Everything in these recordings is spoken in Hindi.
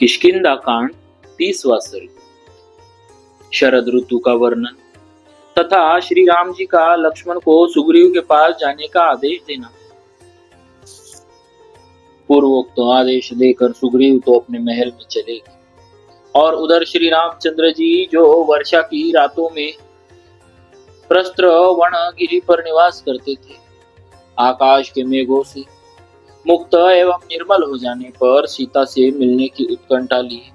किष्किंधा कांड 30वां सर्ग। शरद ऋतु का वर्णन तथा श्री राम जी का लक्ष्मण को सुग्रीव के पास जाने का आदेश देना। पूर्वोक्त तो आदेश देकर सुग्रीव तो अपने महल में चले गए और उधर श्री रामचंद्र जी जो वर्षा की रातों में प्रस्त्र वन गिरी पर निवास करते थे, आकाश के मेघों से मुक्त एवं निर्मल हो जाने पर सीता से मिलने की उत्कंठा लिए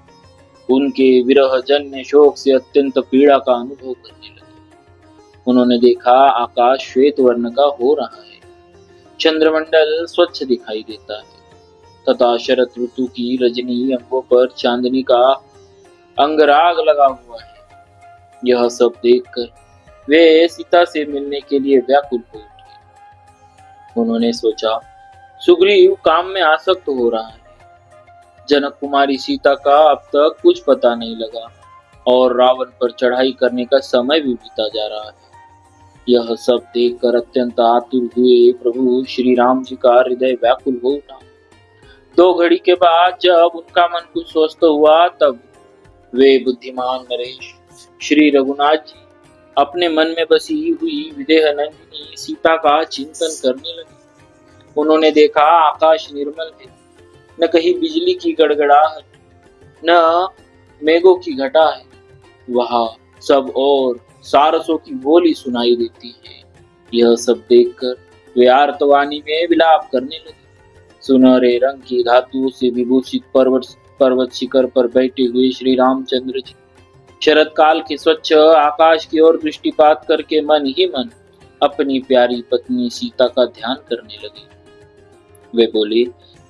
उनके विरह जन्य शोक से अत्यंत पीड़ा का अनुभव करने लगे। उन्होंने देखा आकाश श्वेत वर्ण का हो रहा है, चंद्रमंडल स्वच्छ दिखाई देता है तथा शरद ऋतु की रजनी अंगों पर चांदनी का अंगराग लगा हुआ है। यह सब देखकर वे सीता से मिलने के लिए व्याकुल हो उठे। उन्होंने सोचा, सुग्रीव काम में आसक्त हो रहा है, जनक कुमारी सीता का अब तक कुछ पता नहीं लगा और रावण पर चढ़ाई करने का समय भी बीता जा रहा है। यह सब देखकर अत्यंत आतुर हुए प्रभु श्री राम जी का हृदय व्याकुल हो उठा। 2 घड़ी के बाद जब उनका मन कुछ स्वस्थ हुआ तब वे बुद्धिमान नरेश श्री रघुनाथ जी अपने मन में बसी हुई विदेह नंदिनी सीता का चिंतन करने लगे। उन्होंने देखा आकाश निर्मल है, न कहीं बिजली की गड़गड़ाहट न मेघों की घटा है, वहां सब और सारसों की बोली सुनाई देती है। यह सब देखकर वे आर्तवाणी में विलाप करने लगे। सुनहरे रंग की धातुओं से विभूषित पर्वत शिखर पर बैठे हुए श्री रामचंद्र जी शरद काल के स्वच्छ आकाश की ओर दृष्टिपात करके मन ही मन अपनी प्यारी पत्नी सीता का ध्यान करने लगे। वे बोले,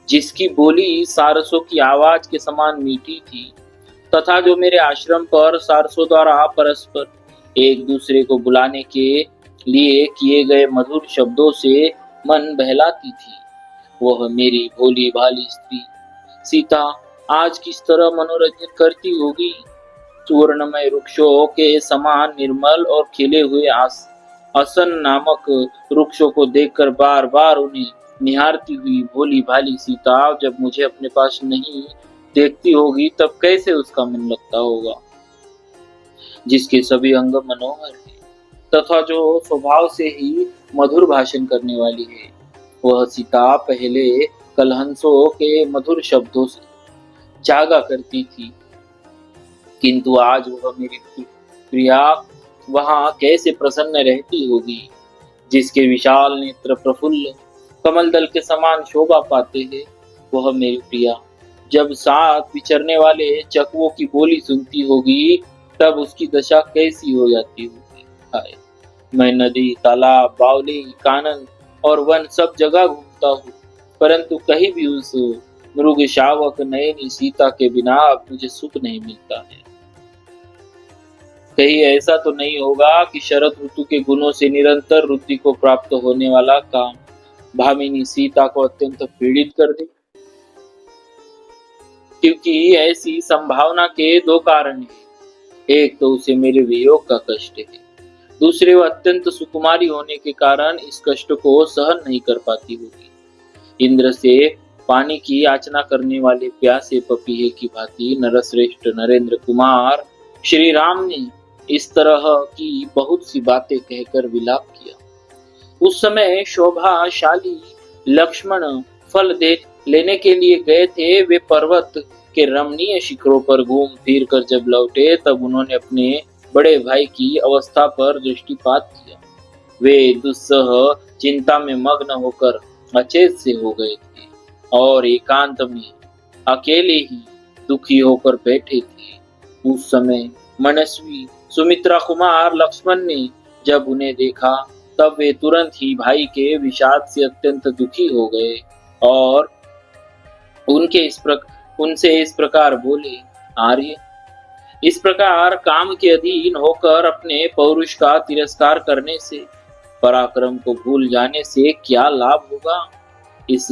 जिसकी बोली सारसों की आवाज के समान मीठी थी तथा जो मेरे आश्रम पर सारसों द्वारा परस्पर एक दूसरे को बुलाने के लिए किए गए मधुर शब्दों से मन बहलाती थी, वह मेरी भोली भाली स्त्री सीता आज किस तरह मनोरंजन करती होगी। सुवर्णमय वृक्षों के समान निर्मल और खिले हुए असन नामक वृक्षों को देखकर बार बार उन्हें निहारती हुई भोली भाली सीता जब मुझे अपने पास नहीं देखती होगी तब कैसे उसका मन लगता होगा। जिसके सभी अंग मनोहर है तथा जो स्वभाव से ही मधुर भाषण करने वाली है, वह सीता पहले कलहंसों के मधुर शब्दों से जागा करती थी, किंतु आज वह मेरी प्रिया वहां कैसे प्रसन्न रहती होगी। जिसके विशाल नेत्र प्रफुल्ल कमल दल के समान शोभा पाते हैं, वह मेरी प्रिया जब साथ विचरने वाले चकवों की बोली सुनती होगी तब उसकी दशा कैसी हो जाती होगी। हाय, मैं नदी तालाब बावली कानन और वन सब जगह घूमता हूँ, परंतु कहीं भी उस मृग शावक नयनी सीता के बिना अब मुझे सुख नहीं मिलता है। कहीं ऐसा तो नहीं होगा कि शरद ऋतु के गुणों से निरंतर रुद्धि को प्राप्त होने वाला काम भामिनी सीता को अत्यंत पीड़ित कर दे, क्योंकि ऐसी संभावना के 2 कारण हैं। एक तो उसे मेरे वियोग का कष्ट है, दूसरे वह अत्यंत सुकुमारी होने के कारण इस कष्ट को सहन नहीं कर पाती होगी। इंद्र से पानी की याचना करने वाले प्यासे पपीहे की भांति नरश्रेष्ठ नरेंद्र कुमार श्री राम ने इस तरह की बहुत सी बातें कहकर विलाप किया। उस समय शोभाशाली लक्ष्मण फल दे लेने के लिए गए थे। वे पर्वत के रमणीय शिखरों पर घूम फिर कर जब लौटे तब उन्होंने अपने बड़े भाई की अवस्था पर दृष्टिपात किया। वे दुस्सह चिंता में मग्न होकर अचेत से हो गए थे और एकांत में अकेले ही दुखी होकर बैठे थे। उस समय मनस्वी सुमित्रा कुमार लक्ष्मण ने जब उन्हें देखा तब वे तुरंत ही भाई के विषाद से अत्यंत दुखी हो गए और उनसे इस प्रकार बोले, आर्य, इस प्रकार काम के अधीन होकर अपने पौरुष का तिरस्कार करने से, पराक्रम को भूल जाने से क्या लाभ होगा। इस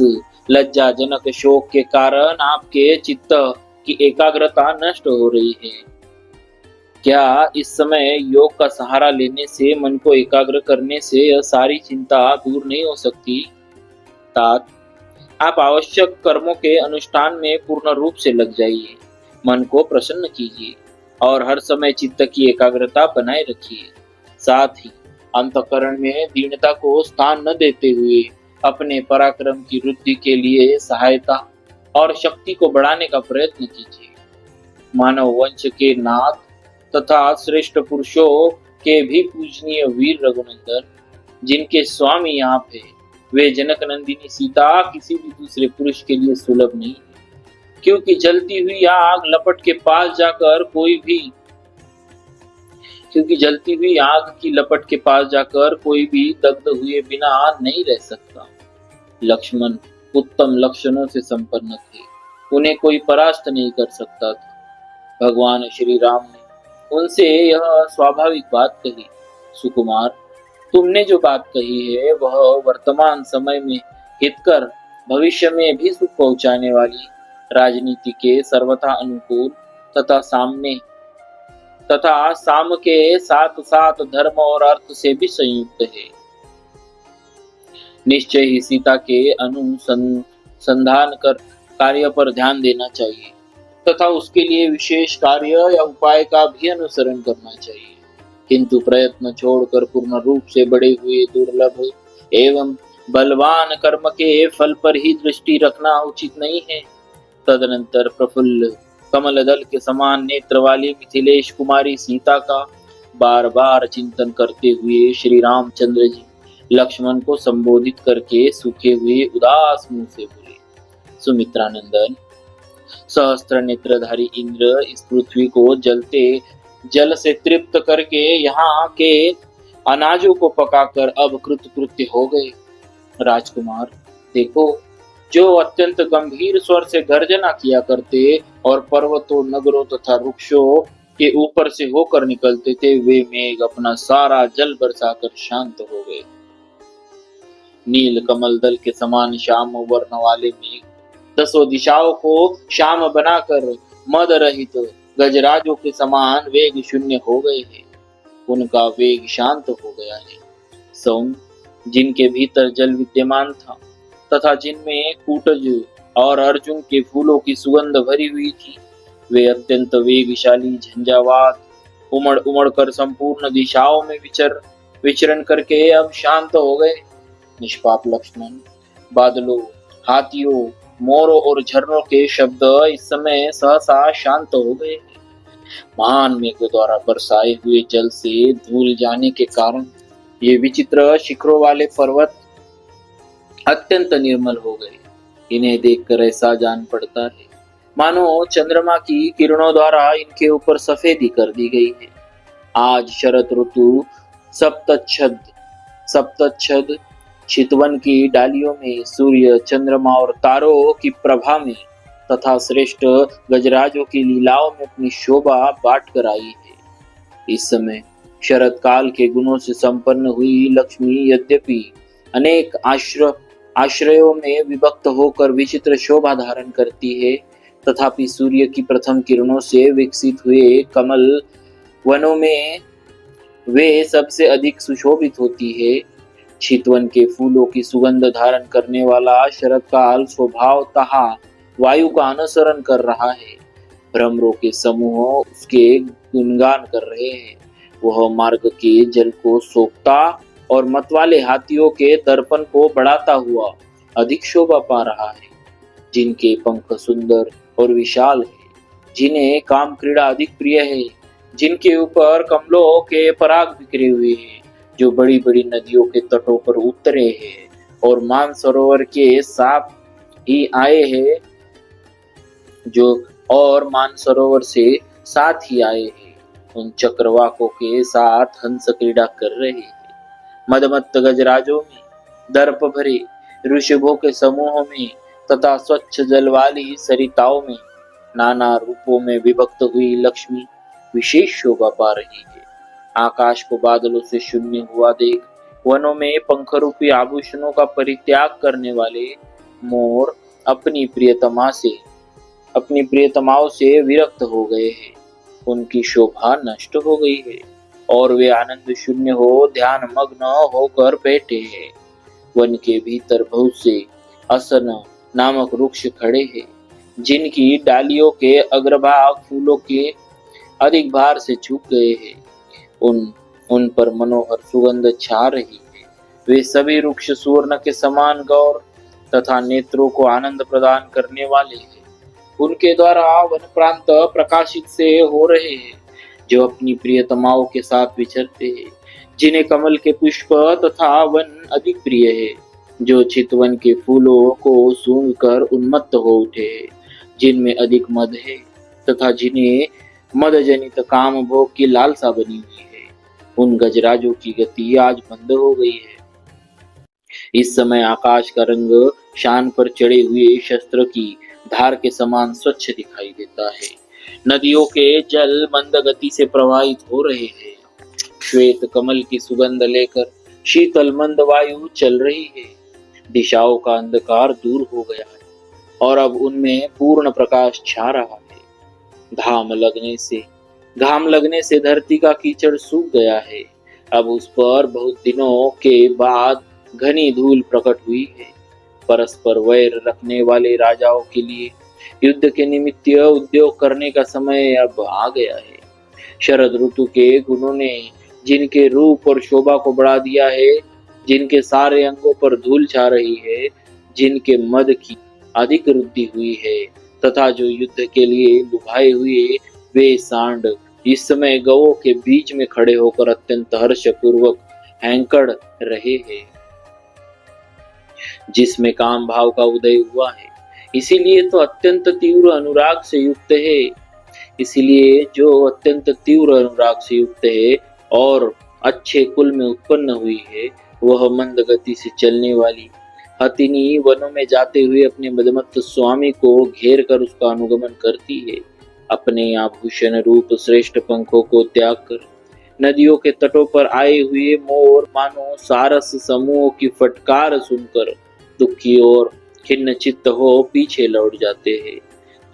लज्जाजनक शोक के कारण आपके चित्त की एकाग्रता नष्ट हो रही है। क्या इस समय योग का सहारा लेने से मन को एकाग्र करने से यह सारी चिंता दूर नहीं हो सकती। तात, आप आवश्यक कर्मों के अनुष्ठान में पूर्ण रूप से लग जाइए। मन को प्रसन्न कीजिए और हर समय चित्त की एकाग्रता बनाए रखिए। साथ ही अंतःकरण में दीनता को स्थान न देते हुए अपने पराक्रम की वृद्धि के लिए सहायता और शक्ति को बढ़ाने का प्रयत्न कीजिए। मानव वंश के नाथ तथा श्रेष्ठ पुरुषों के भी पूजनीय वीर रघुनंदन, जिनके स्वामी आप है, वे जनक नंदिनी सीता किसी भी दूसरे पुरुष के लिए सुलभ नहीं है, क्योंकि जलती हुई आग लपट के पास जाकर कोई भी दग्ध हुए बिना नहीं रह सकता। लक्ष्मण उत्तम लक्षणों से संपन्न थे, उन्हें कोई परास्त नहीं कर सकता था। भगवान श्री राम ने उनसे यह स्वाभाविक बात कही, सुकुमार, तुमने जो बात कही है वह वर्तमान समय में हितकर, भविष्य में भी सुख पहुंचाने वाली, राजनीति के सर्वथा अनुकूल तथा साम के साथ साथ धर्म और अर्थ से भी संयुक्त है। निश्चय ही सीता के अनुसंधान कर कार्य पर ध्यान देना चाहिए तथा उसके लिए विशेष कार्य या उपाय का भी अनुसरण करना चाहिए, किंतु प्रयत्न छोड़कर पूर्ण रूप से बढ़े हुए दुर्लभ एवं बलवान कर्म के फल पर ही दृष्टि रखना उचित नहीं है। तदनंतर प्रफुल्ल कमल दल के समान नेत्र वाली मिथिलेश कुमारी सीता का बार बार चिंतन करते हुए श्री रामचंद्र जी लक्ष्मण को संबोधित करके सूखे हुए उदास मुंह से बोले, सुमित्रानंदन, सहस्त्र नेत्रधारी इंद्र इस पृथ्वी को जलते जल से तृप्त करके यहाँ के अनाजों को पकाकर अब कृतकृत्य हो गए। राजकुमार, देखो, जो अत्यंत गंभीर स्वर से गर्जना किया करते और पर्वतों, नगरों तथा वृक्षों के ऊपर से होकर निकलते थे, वे मेघ अपना सारा जल बरसाकर शांत हो गए। नील कमल दल के समान श्याम वर्ण वाले मेघ दसों दिशाओं को श्याम बनाकर मद रहित गजराजों के समान वेग शून्य हो गए हैं। उनका वेग शांत हो गया है। सौम्य, जिनके भीतर जल विद्यमान था तथा जिनमें कूटज और अर्जुन के फूलों की सुगंध भरी हुई थी, वे अत्यंत वेगशाली झंझावात उमड़ उमड़ कर संपूर्ण दिशाओं में विचरण करके अब शांत हो गए। निष्पाप लक्ष्मण, बादलों, हाथियों, मोरों और झरनों के शब्द इस समय सहसा शांत हो गए। महान मेघ द्वारा बरसाए हुए जल से धूल जाने के कारण ये विचित्र शिखरों वाले पर्वत अत्यंत निर्मल हो गए। इन्हें देखकर ऐसा जान पड़ता है मानो चंद्रमा की किरणों द्वारा इनके ऊपर सफेदी कर दी गई है। आज शरद ऋतु सप्तच्छद चितवन की डालियों में सूर्य, चंद्रमा और तारों की प्रभा में तथा श्रेष्ठ गजराजों की लीलाओं में अपनी शोभा बांट कर आई है। इस समय शरद काल के गुणों से संपन्न हुई लक्ष्मी यद्यपि अनेक आश्रयों में विभक्त होकर विचित्र शोभा धारण करती है, तथापि सूर्य की प्रथम किरणों से विकसित हुए कमल वनों में वे सबसे अधिक सुशोभित होती है। चितवन के फूलों की सुगंध धारण करने वाला शरद काल स्वभावतः वायु का अनुसरण कर रहा है। भ्रमरों के समूह उसके गुणगान कर रहे हैं। वह मार्ग के जल को सोखता और मतवाले हाथियों के दर्पण को बढ़ाता हुआ अधिक शोभा पा रहा है। जिनके पंख सुंदर और विशाल है, जिन्हें काम क्रीड़ा अधिक प्रिय है, जिनके ऊपर कमलों के पराग बिखरे हुए हैं, जो बड़ी बड़ी नदियों के तटों पर उतरे हैं और मानसरोवर के साथ ही आए हैं, मानसरोवर से साथ ही आए हैं, उन चक्रवाकों के साथ हंस क्रीड़ा कर रहे हैं। मदमत्त गजराजों में, दर्प भरे ऋषभों के समूहों में तथा स्वच्छ जल वाली सरिताओं में नाना रूपों में विभक्त हुई लक्ष्मी विशेष शोभा पा रही है। आकाश को बादलों से शून्य हुआ देख वनों में पंखरूपी आभूषणों का परित्याग करने वाले मोर अपनी प्रियतमाओं से विरक्त हो गए हैं। उनकी शोभा नष्ट हो गई है और वे आनंद शून्य हो ध्यान मग्न होकर बैठे हैं। वन के भीतर बहुत से असन नामक वृक्ष खड़े हैं, जिनकी डालियों के अग्रभाग फूलों के अधिक भार से झुक गए हैं, उन उन पर मनोहर सुगंध छा रही है। वे सभी वृक्ष सुवर्ण के समान गौर तथा नेत्रों को आनंद प्रदान करने वाले हैं। उनके द्वारा वन प्रांत प्रकाशित से हो रहे हैं, जो अपनी प्रियतमाओं के साथ विचरते हैं, जिन्हें कमल के पुष्प तथा वन अधिक प्रिय है, जो चितवन के फूलों को सूंघकर उन्मत्त हो उठे, जिनमें अधिक मद है तथा जिन्हें मद जनित काम भोग की लालसा बनी हुई है। उन गजराजों की गति आज बंद हो गई है। इस समय आकाश का रंग शान पर चढ़े हुए शस्त्र की धार के समान स्वच्छ दिखाई देता है। नदियों के जल मंद गति से प्रवाहित हो रहे हैं। श्वेत कमल की सुगंध लेकर शीतल मंद वायु चल रही है। दिशाओं का अंधकार दूर हो गया है और अब उनमें पूर्ण प्रकाश छा रहा है। घाम लगने से धरती का कीचड़ सूख गया है। अब उस पर बहुत दिनों के बाद घनी धूल प्रकट हुई है। परस्पर वैर रखने वाले राजाओं के लिए युद्ध के निमित्त उद्योग करने का समय अब आ गया है। शरद ऋतु के गुणों ने जिनके रूप और शोभा को बढ़ा दिया है, जिनके सारे अंगों पर धूल छा रही है, जिनके मद की अधिक वृद्धि हुई है तथा जो युद्ध के लिए लुभाए हुए वे सांड इस समय गवों के बीच में खड़े होकर अत्यंत हर्षपूर्वक हैंकड़ रहे हैं, जिसमें काम भाव का उदय हुआ है, इसीलिए तो अत्यंत तीव्र अनुराग से युक्त है। इसलिए जो अत्यंत तीव्र अनुराग से युक्त है और अच्छे कुल में उत्पन्न हुई है, वह मंद गति से चलने वाली हथिनी वनों में जाते हुए अपने मदमत्त स्वामी को घेर कर उसका अनुगमन करती है। अपने आभूषण रूप श्रेष्ठ पंखों को त्याग कर नदियों के तटों पर आए हुए मोर मानो सारस समूह की फटकार सुनकर दुखी और खिन्न चित्त हो पीछे लौट जाते हैं,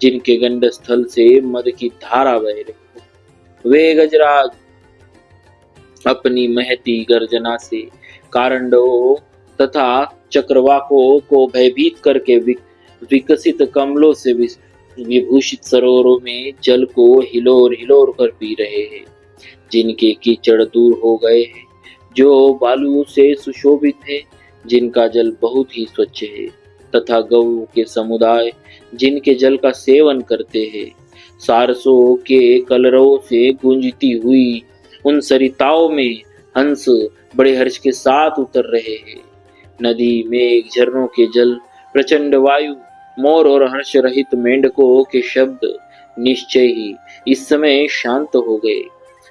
जिनके गंड स्थल से मद की धारा बह रही हो। वे गजराज अपनी महती गर्जना से कारंडों तथा चक्रवाकों को भयभीत करके विकसित कमलों से विभूषित सरोवरों में जल को हिलोर हिलोर कर पी रहे हैं, जिनके कीचड़ दूर हो गए हैं, जो बालुओं से सुशोभित है, जिनका जल बहुत ही स्वच्छ है, तथा गऊ के समुदाय जिनके जल का सेवन करते हैं। सारसों के कलरवों से गूंजती हुई उन सरिताओं में हंस बड़े हर्ष के साथ उतर रहे हैं। नदी में झरनों के जल, प्रचंड वायु, मोर और हर्ष रहित मेंढकों के शब्द निश्चय ही इस समय शांत हो गए।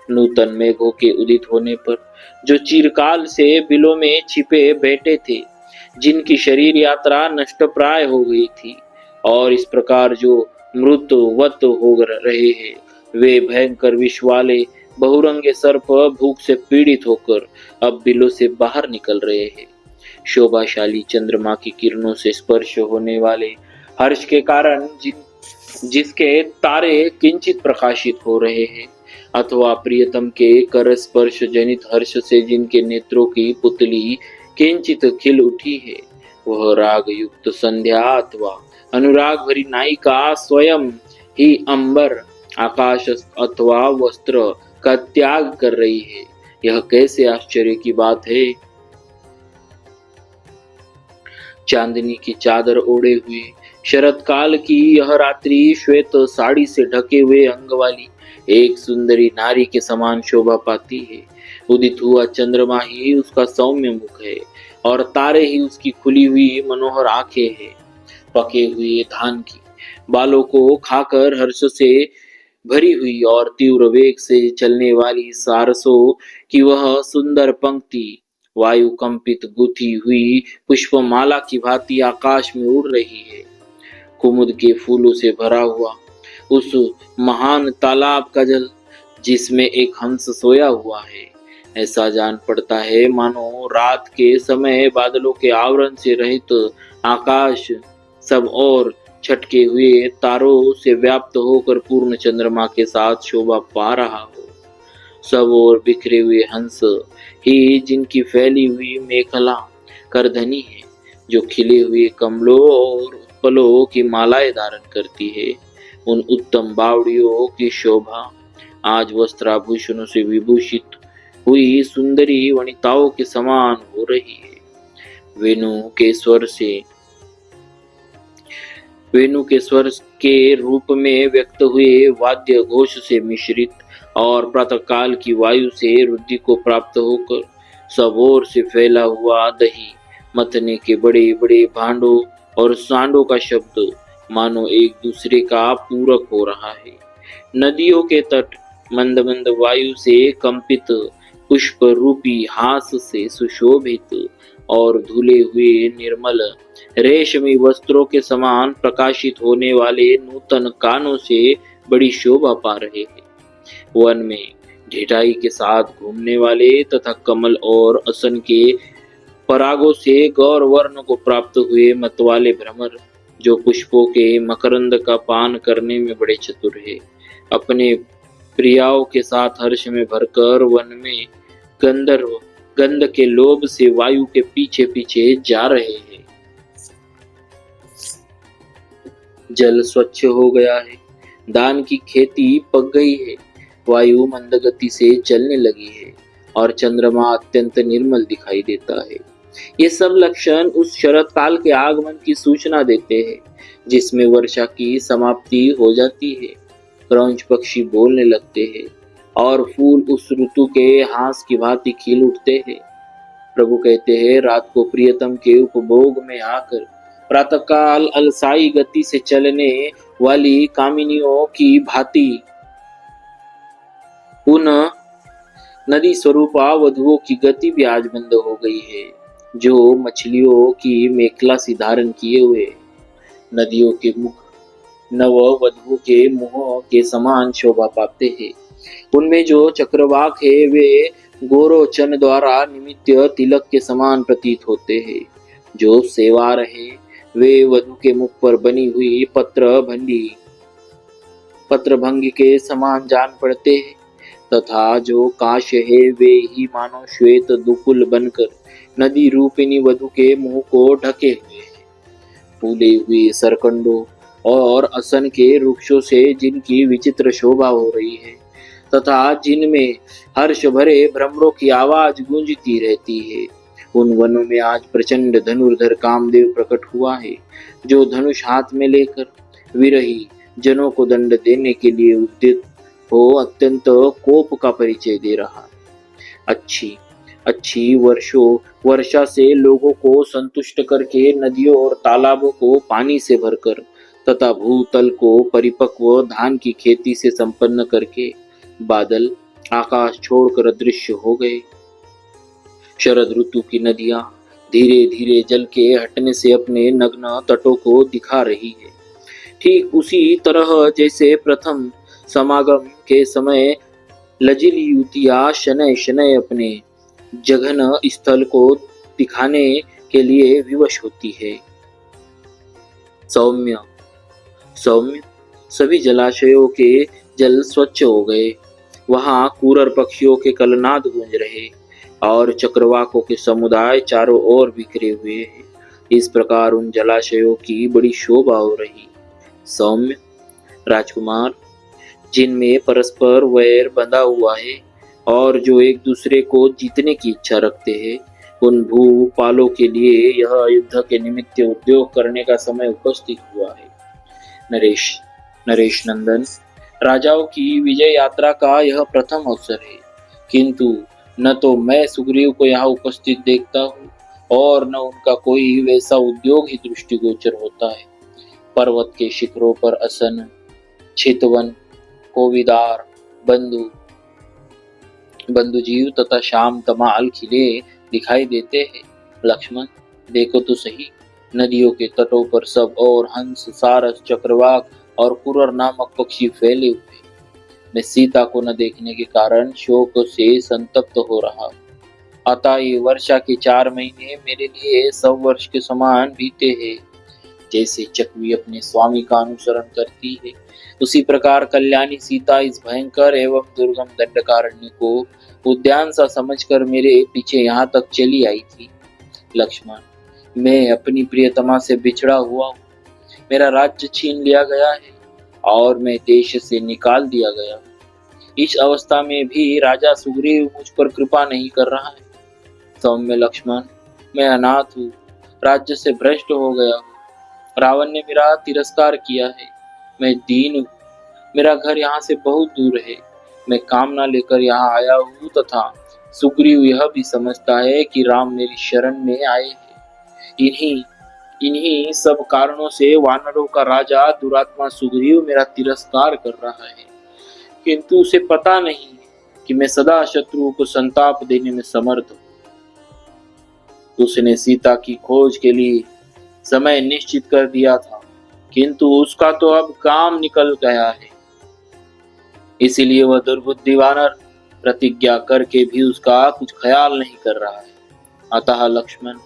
नूतन मेघों के उदित होने पर जो चिरकाल से बिलों में छिपे बैठे थे, जिनकी शरीर यात्रा नष्ट प्राय हो गई थी और इस प्रकार जो मृतवत हो रहे हैं, वे भयंकर विष वाले बहुरंगे सर्प भूख से पीड़ित होकर अब बिलों से बाहर निकल रहे हैं। शोभाशाली चंद्रमा की किरणों से स्पर्श होने वाले हर्ष के कारण जिसके तारे किंचित प्रकाशित हो रहे हैं, अथवा प्रियतम के कर स्पर्श जनित हर्ष से जिनके नेत्रों की पुतली किंचित खिल उठी है, वह राग युक्त संध्या अथवा अनुराग भरी नायिका स्वयं ही अंबर, आकाश अथवा वस्त्र का त्याग कर रही है। यह कैसे आश्चर्य की बात है। चांदनी की चादर ओढ़े हुए शरद काल की यह रात्रि श्वेत साड़ी से ढके हुए अंग वाली एक सुंदरी नारी के समान शोभा पाती है। उदित हुआ चंद्रमा ही उसका सौम्य मुख है और तारे ही उसकी खुली हुई मनोहर आंखें हैं। पके हुए धान की बालों को खाकर हर्ष से भरी हुई और तीव्र वेग से चलने वाली सारसों की वह सुंदर पंक्ति वायु कंपित गुथी हुई पुष्पमाला की भांति आकाश में उड़ रही है। कुमुद के फूलों से भरा हुआ उस महान तालाब का जल, जिसमें एक हंस सोया हुआ है, ऐसा जान पड़ता है मानो रात के समय बादलों के आवरण से रहित आकाश सब और छटके हुए तारों से व्याप्त होकर पूर्ण चंद्रमा के साथ शोभा पा रहा हो। सब और बिखरे हुए हंस ही जिनकी फैली हुई मेखला करधनी है, जो खिले हुए कमलों और उत्पलों की मालाएं धारण करती है, उन उत्तम बावड़ियों की शोभा आज वस्त्राभूषणों से विभूषित हुई सुंदरी वनिताओं के समान हो रही है। वेणु के स्वर से वेणु के स्वर के रूप में व्यक्त हुए वाद्य घोष से मिश्रित और प्रातःकाल की वायु से रुद्धि को प्राप्त होकर सब ओर से फैला हुआ दही मथने के बड़े बड़े भांडों और सांडों का शब्द मानो एक दूसरे का पूरक हो रहा है। नदियों के तट मंद मंद वायु से कंपित पुष्प रूपी हास से सुशोभित और धुले हुए निर्मल रेशमी वस्त्रों के समान प्रकाशित होने वाले नूतन कानों से बड़ी शोभा पा रहे हैं। वन में ढिठाई के साथ घूमने वाले तथा कमल और असन के परागों से गौर वर्ण को प्राप्त हुए मतवाले भ्रमर जो पुष्पों के मकरंद का पान करने में बड़े चतुर है, अपने प्रियाओं के साथ हर्ष में भरकर वन में गंधर्व गंध के लोभ से वायु के पीछे पीछे जा रहे हैं। जल स्वच्छ हो गया है, धान की खेती पक गई है, वायु मंद गति से चलने लगी है और चंद्रमा अत्यंत निर्मल दिखाई देता है। ये सब लक्षण उस शरत काल के आगमन की सूचना देते हैं जिसमें वर्षा की समाप्ति हो जाती है, क्रौंच पक्षी बोलने लगते हैं और फूल उस ऋतु के हास की भांति खिल उठते हैं। प्रभु कहते हैं, रात को प्रियतम के उपभोग में आकर प्रातःकाल अलसाई गति से चलने वाली कामिनियों की भांति उन नदी स्वरूपा वधुओं की गति भी आज बंद हो गई है जो मछलियों की मेखला सी धारण किए हुए। नदियों के मुख नव वधुओं के मुंह के समान शोभा पाते हैं। उनमें जो चक्रवाक है वे गोरोचन द्वारा निमित्त तिलक के समान प्रतीत होते हैं। जो सेवार है वे वधु के मुख पर बनी हुई पत्रभंगी के समान जान पड़ते हैं तथा जो काश है वे ही मानो श्वेत दुकुल बनकर नदी रूपिणी वधु के मुंह को ढके हुए हैं। फूले हुए सरकंडों और असन के वृक्षों से जिनकी विचित्र शोभा हो रही है तथा जिनमें हर्ष भरे भ्रमरों की आवाज गूंजती रहती है, उन वनों में आज प्रचंड धनुर्धर कामदेव प्रकट हुआ है जो धनुष हाथ में लेकर विरही जनों को दंड देने के लिए उद्यत हो अत्यंत कोप का परिचय दे रहा है। अच्छी वर्षा से लोगों को संतुष्ट करके नदियों और तालाबों को पानी से भरकर तथा भूतल को परिपक्व धान की खेती से संपन्न करके बादल आकाश छोड़कर अदृश्य हो गए। शरद ऋतु की नदियां धीरे धीरे जल के हटने से अपने नग्न तटों को दिखा रही है, ठीक उसी तरह जैसे प्रथम समागम के समय लजीली युतियां शनय शनय अपने जघन स्थल को दिखाने के लिए विवश होती है। सौम्य सभी जलाशयों के जल स्वच्छ हो गए, वहां कूरर पक्षियों के कलनाद गूंज रहे और चक्रवाकों के समुदाय चारों ओर बिखरे हुए हैं। इस प्रकार उन जलाशयों की बड़ी शोभा हो रही। सौम्य राजकुमार जिनमें परस्पर वैर बंधा हुआ है और जो एक दूसरे को जीतने की इच्छा रखते हैं, उन भूपालों के लिए यह युद्ध के निमित्त उद्योग करने का समय उपस्थित हुआ है। नरेश नंदन, राजाओं की विजय यात्रा का यह प्रथम अवसर है, किंतु न तो मैं सुग्रीव को यहाँ उपस्थित देखता हूँ और न उनका कोई वैसा उद्योग ही दृष्टिगोचर होता है। पर्वत के शिखरों पर असन, चितवन, कोविदार, बंधुजीव तथा श्याम तमाल खिले दिखाई देते हैं। लक्ष्मण देखो तो सही, नदियों के तटों पर सब और हंस, सारस, चक्रवाक और कुरर नामक पक्षी फैले हुए। मैं सीता को न देखने के कारण शोक से संतप्त हो रहा। अतः ये वर्षा के 4 महीने मेरे लिए 100 वर्ष के समान बीते हैं। जैसे चकवी अपने स्वामी का अनुसरण करती है, उसी प्रकार कल्याणी सीता इस भयंकर एवं दुर्गम दंडकारण्य को उद्यान सा समझकर मेरे पीछे यहाँ तक चली आई थी। लक्ष्मण, मैं अपनी प्रियतमा से बिछड़ा हुआ हूँ। मेरा राज्य छीन लिया गया है और मैं देश से निकाल दिया गया हूँ। इस अवस्था में भी राजा सुग्रीव मुझ पर कृपा नहीं कर रहा है। सौम्य लक्ष्मण, मैं अनाथ हूँ, राज्य से भ्रष्ट हो गया हूँ। रावण ने मेरा तिरस्कार किया है, मैं दीन हूँ, मेरा घर यहाँ से बहुत दूर है। मैं कामना लेकर यहाँ आया हूँ तथा सुग्रीव यह भी समझता है कि राम मेरी शरण में आए हैं। इन्हीं इन्हीं सब कारणों से वानरों का राजा दुरात्मा सुग्रीव मेरा तिरस्कार कर रहा है, किंतु उसे पता नहीं कि मैं सदा शत्रुओं को संताप देने में समर्थ हूँ। उसने सीता की खोज के लिए समय निश्चित कर दिया था, किंतु उसका तो अब काम निकल गया है। इसीलिए वह दुर्बुद्धि वानर प्रतिज्ञा करके भी उसका कुछ ख्याल नहीं कर रहा है। अतः लक्ष्मण,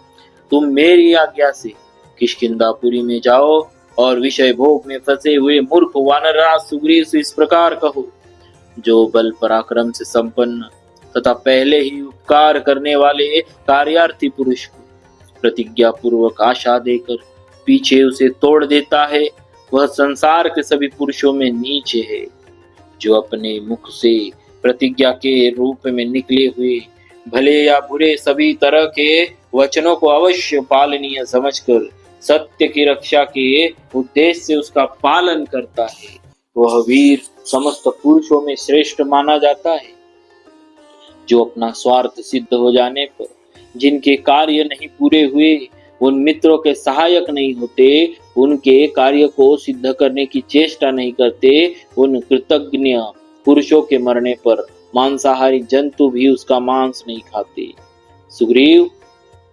तुम मेरी आज्ञा से किष्किंधापुरी में जाओ और विषय भोग में फंसे हुए मूर्ख वानरराज सुग्रीव से इस प्रकार कहो, जो बल पराक्रम से संपन्न तथा पहले ही उपकार करने वाले कार्यार्थी पुरुष को प्रतिज्ञा पूर्वक आशा देकर पीछे उसे तोड़ देता है, वह संसार के सभी पुरुषों में नीचे है। जो अपने मुख से प्रतिज्ञा के रूप में निकले हुए भले या बुरे सभी तरह के वचनों को अवश्य पालनीय समझकर सत्य की रक्षा के उद्देश्य से उसका पालन करता है, वह वीर समस्त पुरुषों में श्रेष्ठ माना जाता है। जो अपना स्वार्थ सिद्ध हो जाने पर जिनके कार्य नहीं पूरे हुए, उन मित्रों के सहायक नहीं होते, उनके कार्य को सिद्ध करने की चेष्टा नहीं करते, उन कृतज्ञ पुरुषों के मरने पर मांसाहारी जंतु भी उसका मांस नहीं खाते। सुग्रीव,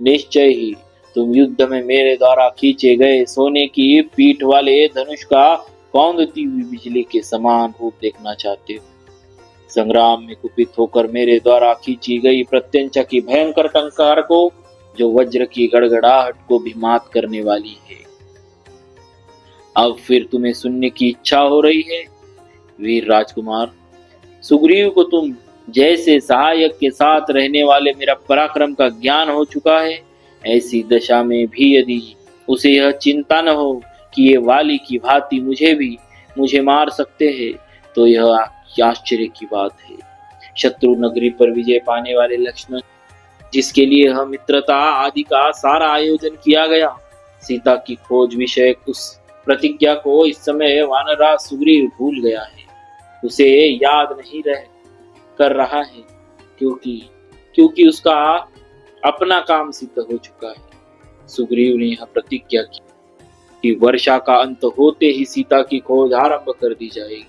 निश्चय ही तुम युद्ध में मेरे द्वारा खींचे गए सोने की पीठ वाले धनुष का कौंधती हुई बिजली के समान रूप देखना चाहते हो। संग्राम में कुपित होकर मेरे द्वारा खींची गई प्रत्यंचा की भयंकर टंकार को, जो वज्र की गड़गड़ाहट को भी मात करने वाली है। अब फिर तुम्हें सुनने की इच्छा हो रही है। वीर राजकुमार, सुग्रीव को तुम जैसे सहायक के साथ रहने वाले मेरा पराक्रम का ज्ञान हो चुका है, ऐसी दशा में भी यदि उसे यह चिंता न हो कि ये वाली की भांति मुझे मार सकते हैं, तो यह आश्चर्य की बात है। शत्रु नगरी पर विजय पाने वाले लक्ष्मण, जिसके लिए यह मित्रता आदि का सारा आयोजन किया गया, सीता की खोज विषय उस प्रतिज्ञा को इस समय वानरराज सुग्रीव भूल गया है, उसे याद नहीं रह कर रहा है, क्योंकि उसका अपना काम सिद्ध हो चुका है। सुग्रीव ने यह प्रतिज्ञा की कि वर्षा का अंत होते ही सीता की खोज आरंभ कर दी जाएगी,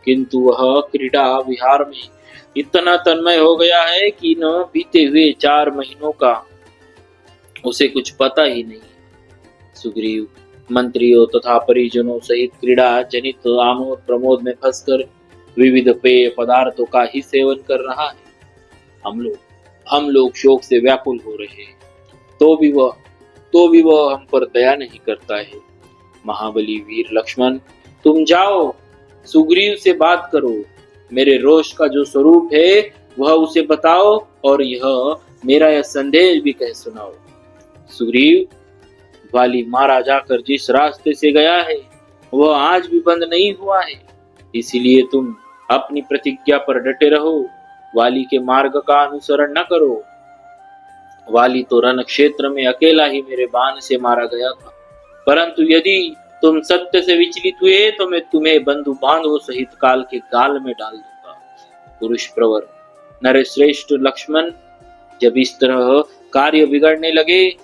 किंतु वह क्रीड़ा विहार में इतना तन्मय हो गया है कि न बीते हुए 4 महीनों का उसे कुछ पता ही नहीं। सुग्रीव मंत्रियों तथा परिजनों सहित क्रीड़ा जनित आमोद प्रमोद में फंसकर विविध पेय पदार्थों का ही सेवन कर रहा है। हम लोग शोक से व्याकुल हो रहे हैं, तो भी वह हम पर दया नहीं करता है। महाबली वीर लक्ष्मण, तुम जाओ, सुग्रीव से बात करो, मेरे रोष का जो स्वरूप है वह उसे बताओ और मेरा यह संदेश भी कह सुनाओ। सुग्रीव, वाली मारा जाकर जिस रास्ते से गया है वह आज भी बंद नहीं हुआ है, इसीलिए तुम अपनी प्रतिज्ञा पर डटे रहो, वाली के मार्ग का अनुसरण न करो। वाली तो रण क्षेत्र में अकेला ही मेरे बाण से मारा गया था, परंतु यदि तुम सत्य से विचलित हुए तो मैं तुम्हें बंधु बांधवों सहित काल के गाल में डाल दूंगा। पुरुष प्रवर नरश्रेष्ठ लक्ष्मण, जब इस तरह कार्य बिगड़ने लगे,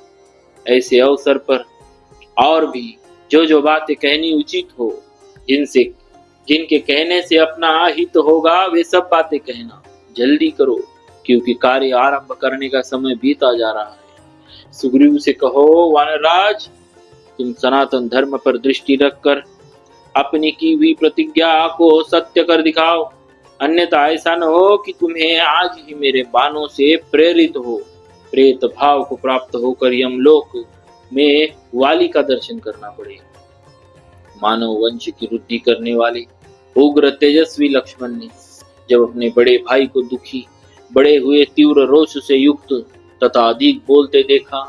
ऐसे अवसर पर और भी जो बातें कहनी उचित हो, जिनके कहने से अपना हित होगा, वे सब बातें कहना। जल्दी करो, क्योंकि कार्य आरंभ करने का समय बीता जा रहा है। सुग्रीव से कहो, वानरराज, तुम सनातन धर्म पर दृष्टि रखकर अपनी की हुई प्रतिज्ञा को सत्य कर दिखाओ, अन्यथा ऐसा न हो कि तुम्हें आज ही मेरे बाणों से प्रेत भाव को प्राप्त होकर यमलोक में वाली का दर्शन करना पड़े। मानव वंश की वृद्धि करने वाले उग्र तेजस्वी लक्ष्मण ने जब अपने बड़े भाई को दुखी, बड़े हुए तीव्र रोष से युक्त तथा अधिक बोलते देखा,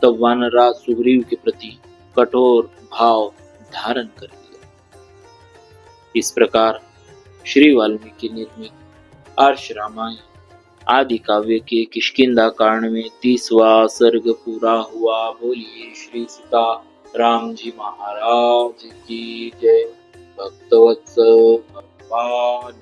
तब वानरराज सुग्रीव के प्रति कठोर भाव धारण कर लिया। इस प्रकार श्री वाल्मीकि निर्मित आर्ष रामायण आदि काव्य के किष्किंधा कांड में 30वां सर्ग पूरा हुआ। बोलिए श्री सीता राम जी महाराज की जय। भक्तवत्सल भगवान